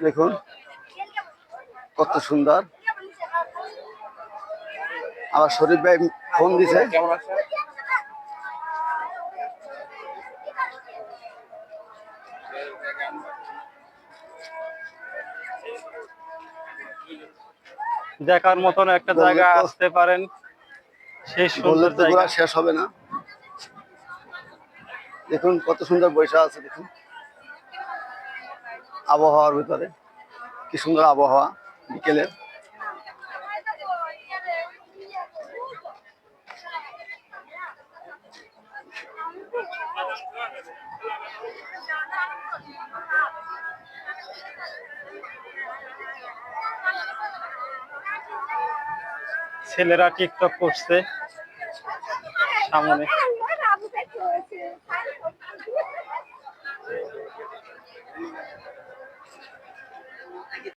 দেখুন কত সুন্দর। আমার শরীফ ভাই ফোন দিছে। দেখার মতন একটা জায়গা আসতে পারেন, সেই সুন্দর জায়গা শেষ হবে না। দেখুন কত সুন্দর বৈশা আছে, দেখুন আবহাওয়ার ভিতরে কি সুন্দর আবহাওয়া বিকেলের। ছেলেরা টিকটক করছে সামনে।